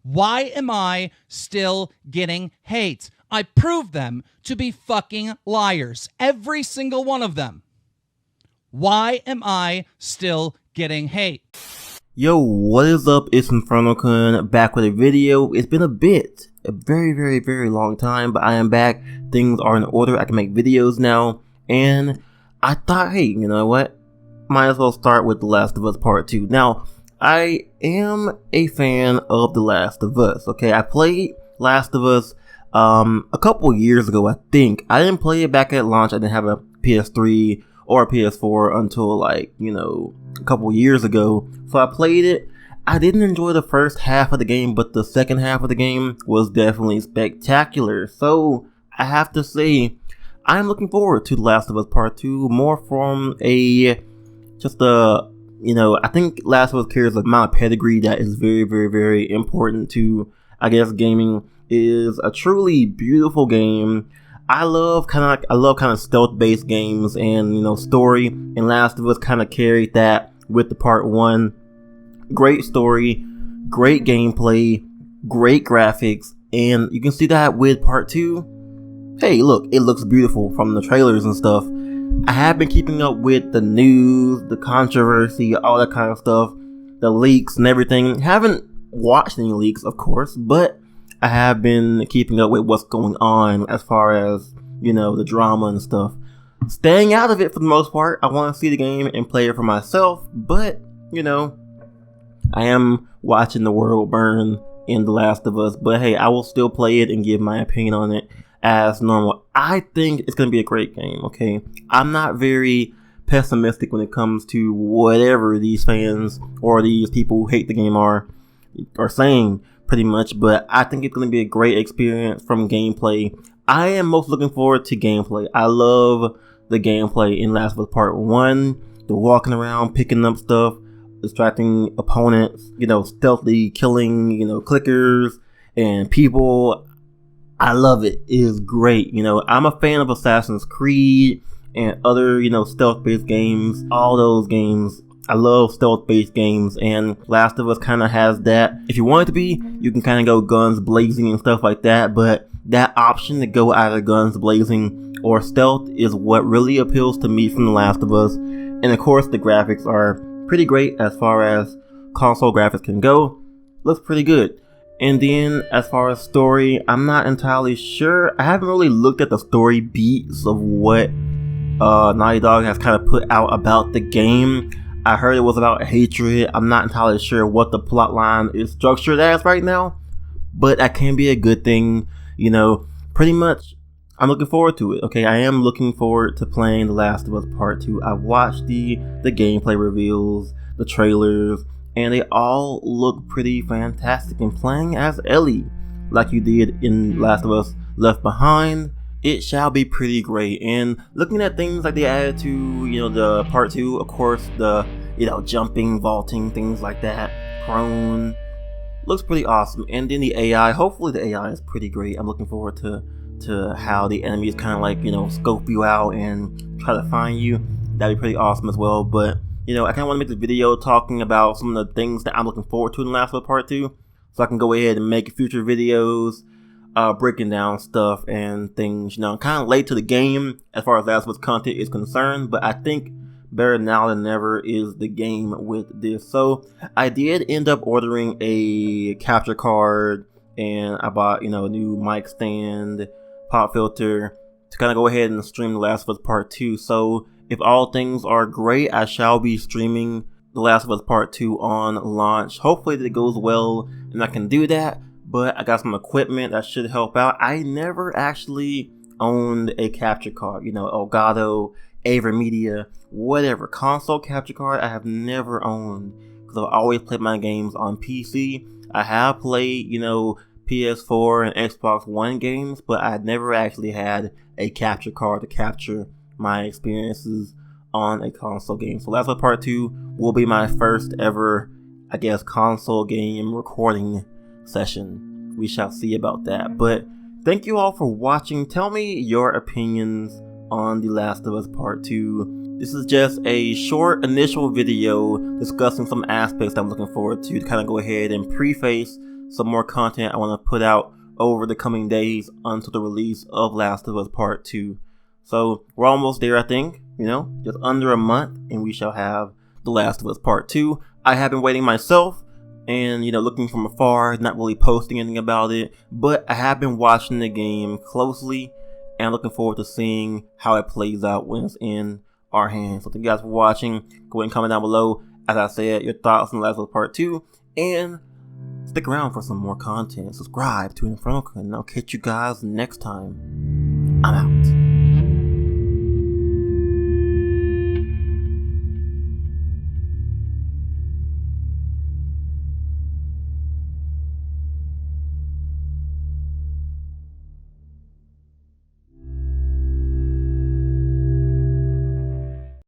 Why am I still getting hate? I proved them to be fucking liars. Every single one of them. Why am I still getting hate? Yo, what is up? It's InfernoKun back with a video. It's been a very long time, but I am back. Things are in order. I can make videos now. And I thought, hey, you know what? Might as well start with The Last of Us Part 2. Now, I am a fan of The Last of Us, okay? I played Last of Us a couple years ago, I think. I didn't play it back at launch. I didn't have a PS3 or a PS4 until, like, you know, a couple years ago. So I played it. I didn't enjoy the first half of the game, but the second half of the game was definitely spectacular. So I have to say, I'm looking forward to The Last of Us Part 2 more from I think Last of Us carries an amount of pedigree that is very important to, I guess, gaming. It is a truly beautiful game. I love kind of stealth-based games, and, you know, story. And Last of Us kind of carried that with the Part 1. Great story, great gameplay, great graphics, and you can see that with Part 2. Hey, look, it looks beautiful from the trailers and stuff. I have been keeping up with the news, the controversy, all that kind of stuff, the leaks and everything. Haven't watched any leaks, of course, but I have been keeping up with what's going on as far as, you know, the drama and stuff. Staying out of it for the most part. I want to see the game and play it for myself, but, you know, I am watching the world burn in The Last of Us. But hey, I will still play it and give my opinion on it as normal. I think it's going to be a great game, okay? I'm not very pessimistic when it comes to whatever these fans or these people who hate the game are saying, pretty much, but I think it's going to be a great experience from gameplay. I am most looking forward to gameplay. I love the gameplay in Last of Us Part 1, the walking around, picking up stuff, distracting opponents, you know, stealthily killing, you know, clickers and people. I love it. It is great. You know, I'm a fan of Assassin's Creed and other, you know, stealth-based games. All those games. I love stealth-based games, and Last of Us kind of has that. If you want it to be, you can kind of go guns blazing and stuff like that, but that option to go either guns blazing or stealth is what really appeals to me from The Last of Us. And of course, the graphics are pretty great as far as console graphics can go. Looks pretty good. And then as far as story, I'm not entirely sure. I haven't really looked at the story beats of what Naughty Dog has kind of put out about the game. I heard it was about hatred. I'm not entirely sure what the plot line is structured as right now, but that can be a good thing, you know. Pretty much, I'm looking forward to it, okay? I am looking forward to playing The Last of Us Part 2. I've watched the gameplay reveals, the trailers, and they all look pretty fantastic. And playing as Ellie, like you did in Last of Us Left Behind, it shall be pretty great. And looking at things like they added to, you know, the Part 2, of course, the, you know, jumping, vaulting, things like that, prone, looks pretty awesome. And then the AI, hopefully the AI is pretty great. I'm looking forward to how the enemies kind of, like, you know, scope you out and try to find you. That'd be pretty awesome as well. But, you know, I kind of want to make this video talking about some of the things that I'm looking forward to in Last of Us Part 2, so I can go ahead and make future videos breaking down stuff and things. You know, kind of late to the game as far as Last of Us content is concerned, but I think better now than never is the game with this. So I did end up ordering a capture card, and I bought, you know, a new mic stand, pop filter, to kind of go ahead and stream The Last of Us Part 2. So if all things are great, I shall be streaming The Last of Us Part 2 on launch. Hopefully that it goes well and I can do that. But I got some equipment that should help out. I never actually owned a capture card. You know, Elgato, AverMedia, whatever. Console capture card I have never owned, because I've always played my games on PC. I have played, you know, PS4 and Xbox One games, but I never actually had a capture card to capture my experiences on a console game. So Last of Us Part 2 will be my first ever, I guess, console game recording session. We shall see about that. But thank you all for watching. Tell me your opinions on The Last of Us Part 2. This is just a short initial video discussing some aspects I'm looking forward to kind of go ahead and preface some more content I want to put out over the coming days until the release of Last of Us Part 2. So we're almost there, I think, just under a month, and we shall have The Last of Us Part 2. I have been waiting myself and, looking from afar, not really posting anything about it, but I have been watching the game closely and looking forward to seeing how it plays out when it's in our hands. So thank you guys for watching. Go ahead and comment down below, as I said, your thoughts on The Last of Us Part 2, and stick around for some more content. Subscribe to InfernoKun, and I'll catch you guys next time. I'm out.